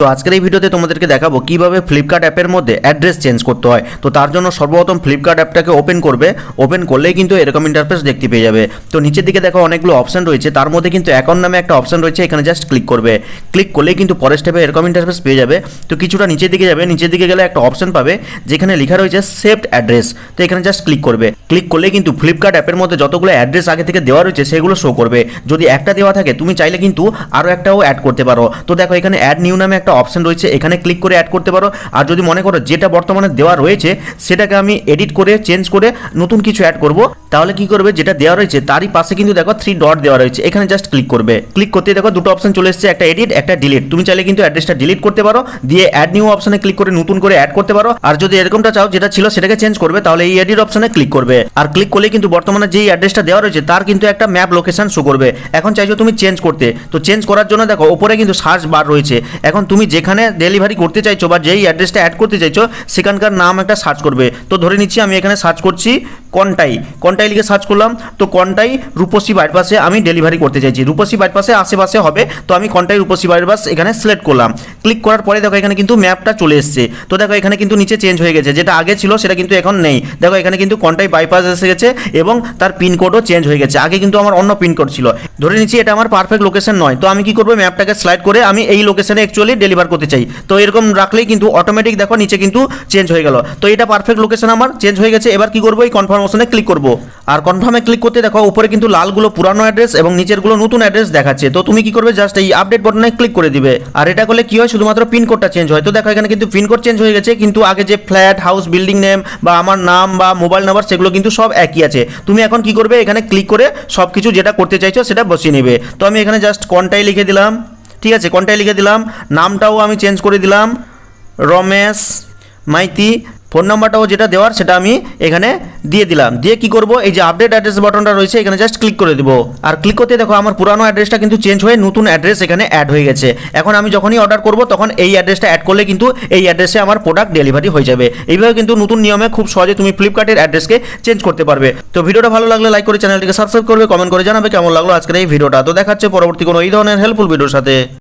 তো আজকের এই ভিডিওতে তোমাদেরকে দেখাবো কিভাবে ফ্লিপকার্ট অ্যাপের মধ্যে অ্যাড্রেস চেঞ্জ করতে হয়। তো তার জন্য সর্বপ্রথম ফ্লিপকার্ট অ্যাপটাকে ওপেন করবে। ওপেন করলেই কিন্তু এরকম ইন্টারফেস দেখতে পেয়ে যাবে। তো নিচের দিকে দেখো অনেকগুলো অপশন রয়েছে, তার মধ্যে কিন্তু অ্যাকাউন্ট নামে একটা অপশন রয়েছে, এখানে জাস্ট ক্লিক করবে। ক্লিক করলেই কিন্তু পরের স্টেপে এরকম ইন্টারফেস পেয়ে যাবে। তো কিছুটা নিচের দিকে যাবে, নিচের দিকে গেলে একটা অপশন পাবে যেখানে লেখা রয়েছে সেভড অ্যাড্রেস। তো এখানে জাস্ট ক্লিক করবে। ক্লিক করলেই কিন্তু ফ্লিপকার্ট অ্যাপের মধ্যে যতগুলো অ্যাড্রেস আগে থেকে দেওয়া রয়েছে সেগুলো শো করবে। যদি একটা দেওয়া থাকে তুমি চাইলে কিন্তু আরও একটাও অ্যাড করতে পারো। তো দেখো এখানে অ্যাড নিউ নামে একটা অপশন রয়েছে, এখানে ক্লিক করে অ্যাড করতে পারো। আর যদি মনে করো যেটা বর্তমানে দেওয়া রয়েছে সেটাকে আমি এডিট করে চেঞ্জ করে নতুন কিছু অ্যাড করব, তাহলে কি করবে, যেটা দেওয়া রয়েছে তারই পাশে কিন্তু দেখো 3 ডট দেওয়া রয়েছে, এখানে জাস্ট ক্লিক করবে। ক্লিক করতে দেখো দুটো অপশন চলে এসেছে, একটা এডিট একটা ডিলিট। তুমি চাইলে কিন্তু অ্যাড্রেসটা ডিলিট করতে পারো, দিয়ে অ্যাড নিউ অপশনে ক্লিক করে নতুন করে অ্যাড করতে পারো। আর যদি এরকমটা চাও যেটা ছিল সেটাকে চেঞ্জ করবে, তাহলে এই এডিট অপশনে ক্লিক করবে। আর ক্লিক করলে কিন্তু বর্তমানে যেই অ্যাড্রেসটা দেওয়া রয়েছে তার কিন্তু একটা ম্যাপ লোকেশন শো করবে। এখন চাইছো তুমি চেঞ্জ করতে, তো চেঞ্জ করার জন্য দেখো উপরে কিন্তু সার্চ বার রয়েছে। এখন তুমি যেখানে ডেলিভারি করতে চাইছো বা যেই অ্যাড্রেসটা অ্যাড করতে চাইছো সেখানকার নাম একটা সার্চ করবে। তো ধরে নিচ্ছি আমি এখানে সার্চ করছি কন্টাই লিখে সার্চ করলাম। তো কন্টাই রূপসী বাইপাসে আমি ডেলিভারি করতে চাইছি, রূপসী বাইপাসে আশেপাশে হবে। তো আমি কন্টাই রূপসী বাইপাস এখানে সিলেক্ট করলাম। ক্লিক করার পরে দেখো এখানে কিন্তু ম্যাপটা চলে এসেছে। তো দেখো এখানে কিন্তু নিচে চেঞ্জ হয়ে গেছে, যেটা আগে ছিল সেটা কিন্তু এখন নেই। দেখো এখানে কিন্তু কন্টাই বাইপাস এসে গেছে এবং তার পিনকোডও চেঞ্জ হয়ে গেছে। আগে কিন্তু আমার অন্য পিনকোড ছিল। ধরে নিচ্ছি এটা আমার পারফেক্ট লোকেশন নয়, তো আমি কি করবো, ম্যাপটাকে স্লাইড করে আমি এই লোকেশনে অ্যাকচুয়ালি ডেলিভার করতে চাই। তো এরকম রাখলেই কিন্তু অটোমেটিক দেখো নিচে কিন্তু চেঞ্জ হয়ে গেল। তো এটা পারফেক্ট লোকেশন আমার চেঞ্জ হয়ে গেছে। এবার কি করবো, এই কনফার্ম অপশনে ক্লিক করবো। আর কনফার্মে ক্লিক করতে দেখো উপরে কিন্তু লালগুলো পুরানো অ্যাড্রেস এবং নিচেরগুলো নতুন অ্যাড্রেস দেখাচ্ছে। তো তুমি কি করবে, জাস্ট এই আপডেট বাটনে ক্লিক করে দিবে। আর এটা করলে কি হয়, শুধুমাত্র পিনকোডটা চেঞ্জ হয়। তো দেখো এখানে কিন্তু পিনকোড চেঞ্জ হয়ে গেছে, কিন্তু আগে যে ফ্ল্যাট, হাউস, বিল্ডিং নেম বা আমার নাম বা মোবাইল নাম্বার সেগুলো কিন্তু সব একই আছে। তুমি এখন কি করবে, এখানে ক্লিক করে সব কিছু যেটা করতে চাইছো সেটা বসিয়ে নেবে। তো আমি এখানে জাস্ট কন্টাই লিখে দিলাম, ঠিক আছে, কন্টাই লিখে দিলাম। নামটাও আমি চেঞ্জ করে দিলাম রমেশ মাইতি। ফোন নাম্বারটাও যেটা দেওয়ার সেটা আমি এখানে দিয়ে দিলাম। দিয়ে কি করব, এই যে আপডেট অ্যাড্রেস বাটনটা রয়েছে এখানে জাস্ট ক্লিক করে দেবো। আর ক্লিক করতে দেখো আমার পুরানো অ্যাড্রেসটা কিন্তু চেঞ্জ হয়ে নতুন অ্যাড্রেস এখানে অ্যাড হয়ে গেছে। এখন আমি যখনই অর্ডার করব তখন এই অ্যাড্রেসটা অ্যাড করলে কিন্তু এই অ্যাড্রেসে আমার প্রোডাক্ট ডেলিভারি হয়ে যাবে। এইভাবে কিন্তু নতুন নিয়মে খুব সহজে তুমি ফ্লিপকার্টের অ্যাড্রেসকে চেঞ্জ করতে পারবে। তো ভিডিওটা ভালো লাগলে লাইক করে চ্যানেলটিকে সাবস্ক্রাইব করবে, কমেন্ট করে জানাবে কেমন লাগলো আজকের এই ভিডিওটা। তো দেখাচ্ছে পরবর্তী কোনো এই ধরনের হেল্পফুল ভিডিওর সাথে।